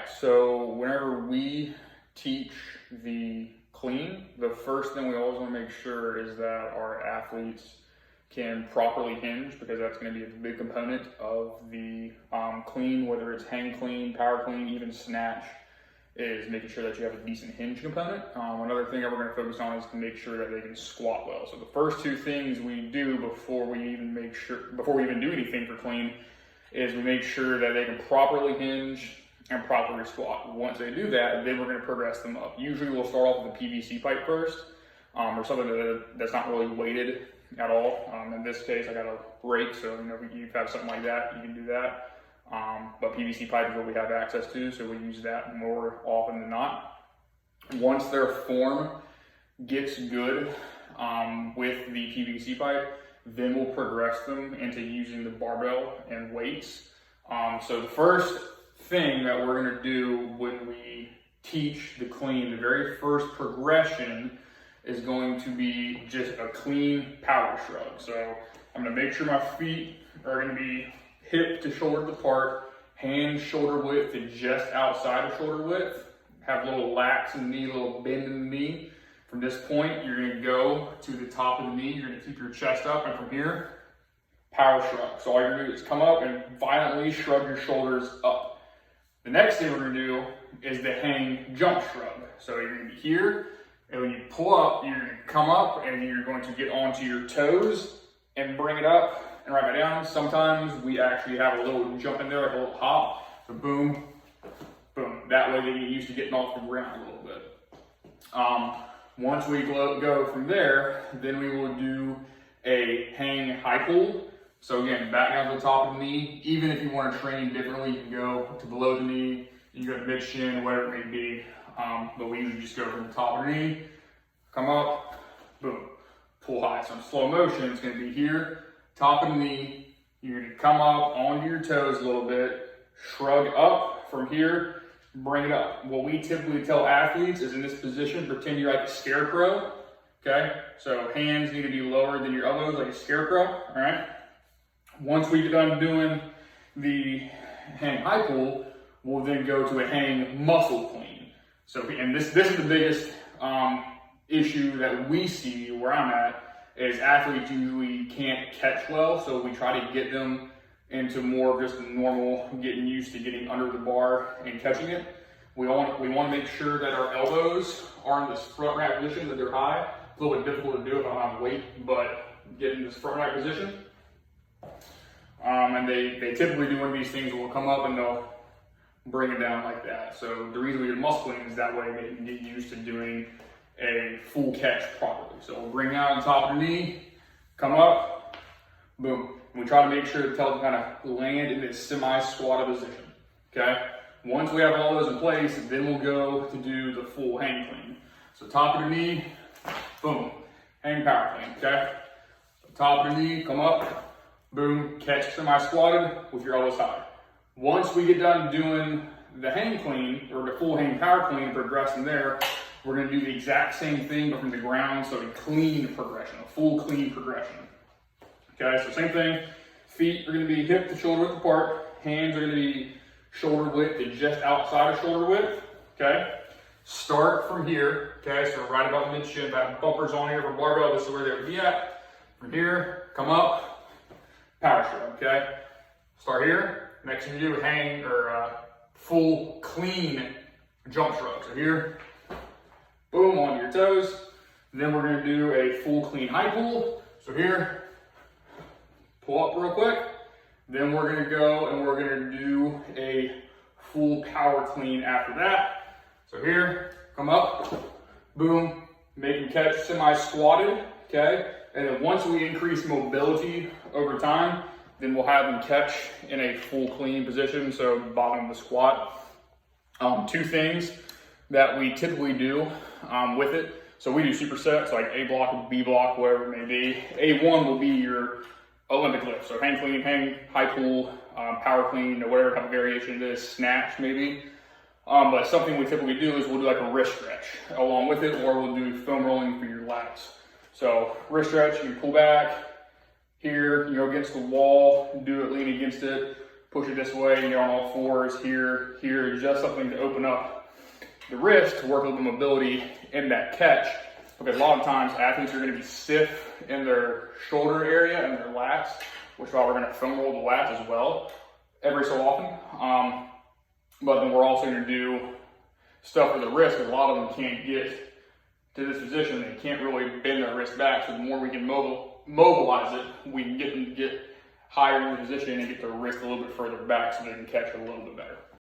right, so whenever we teach the clean, the first thing we always want to make sure is that our athletes can properly hinge, because that's going to be a big component of the clean, whether it's hang clean, power clean, even snatch, is making sure that you have a decent hinge component. Another thing that we're going to focus on is to make sure that they can squat well. So the first two things we do before we even do anything for clean is we make sure that they can properly hinge and properly squat. Once they do that, then we're going to progress them up. Usually we'll start off with a PVC pipe first, or something that's not really weighted at all. In this case, I got a rake, so if you have something like that, you can do that. But PVC pipe is what we have access to, so we use that more often than not. Once their form gets good with the PVC pipe, then we'll progress them into using the barbell and weights. So the first thing that we're going to do when we teach the clean, the very first progression is going to be just a clean power shrug. So I'm going to make sure my feet are going to be hip to shoulder apart, hands shoulder width to just outside of shoulder width. Have a little lax in the knee, a little bend in the knee. From this point, you're going to go to the top of the knee. You're going to keep your chest up, and from here, power shrug. So all you're going to do is come up and violently shrug your shoulders up. The next thing we're going to do is the hang jump shrug. So you're going to be here, and when you pull up, you're going to come up, and you're going to get onto your toes and bring it up and right back down. Sometimes we actually have a little jump in there, like a little hop. So boom, boom. That way they get used to getting off the ground a little bit. Once we go from there, then we will do a hang high pull. So again, back down to the top of the knee. Even if you want to train differently, you can go to below the knee, you can go to mid shin, whatever it may be. But we usually just go from the top of the knee, come up, boom, pull high. So in slow motion, it's going to be here, top of the knee. You're going to come up onto your toes a little bit, shrug up from here, bring it up. What we typically tell athletes is in this position, pretend you're like a scarecrow. Okay, so hands need to be lower than your elbows, like a scarecrow. All right. Once we get done doing the hang high pull, we'll then go to a hang muscle clean. So, and this is the biggest issue that we see where I'm at, is athletes usually can't catch well. So we try to get them into more of just a normal, getting used to getting under the bar and catching it. We want to make sure that our elbows are in this front rack position, that they're high. It's a little bit difficult to do if I don't have weight, but get in this front rack position. And they typically do one of these things where we'll come up and they'll bring it down like that. So the reason we do muscle clean is that way they can get used to doing a full catch properly. So we'll bring out on top of the knee, come up, boom. And we try to make sure to tell them kind of land in this semi-squatted position, okay? Once we have all those in place, then we'll go to do the full hang clean. So top of the knee, boom, hang power clean, okay? Top of the knee, come up, boom, catch semi-squatted with your elbows high. Once we get done doing the hang clean, or the full hang power clean, progress from there, we're gonna do the exact same thing, but from the ground, so a clean progression, a full clean progression. Okay, so same thing, feet are gonna be hip to shoulder width apart, hands are gonna be shoulder width to just outside of shoulder width, okay? Start from here, okay, so right about mid shin, that bumpers on here for barbell, this is where they would be at. From here, come up, power shrug, okay? Start here, next thing you do, hang, or full clean jump shrug. So here, boom, onto your toes. Then we're gonna do a full clean high pull. So here, pull up real quick. Then we're gonna go and we're gonna do a full power clean after that. So here, come up, boom, make them catch semi-squatted, okay? And then once we increase mobility over time, then we'll have them catch in a full clean position, so bottom of the squat. Two things that we typically do with it. So we do supersets, like A block, B block, whatever it may be. A1 will be your Olympic lift, so hang clean, hang, high pull, power clean, or whatever type of variation it is, snatch maybe. But something we typically do is we'll do like a wrist stretch along with it, or we'll do foam rolling for your lats. So wrist stretch, you pull back, here, you go against the wall, do it, lean against it, push it this way, get on all fours, here, just something to open up the wrist to work a little bit of mobility in that catch. Because a lot of times athletes are going to be stiff in their shoulder area and their lats, which is why we're going to foam roll the lats as well every so often. But then we're also going to do stuff for the wrist, because a lot of them can't get to this position. They can't really bend their wrist back. So the more we can mobilize it, we can get them to get higher in the position and get their wrist a little bit further back so they can catch it a little bit better.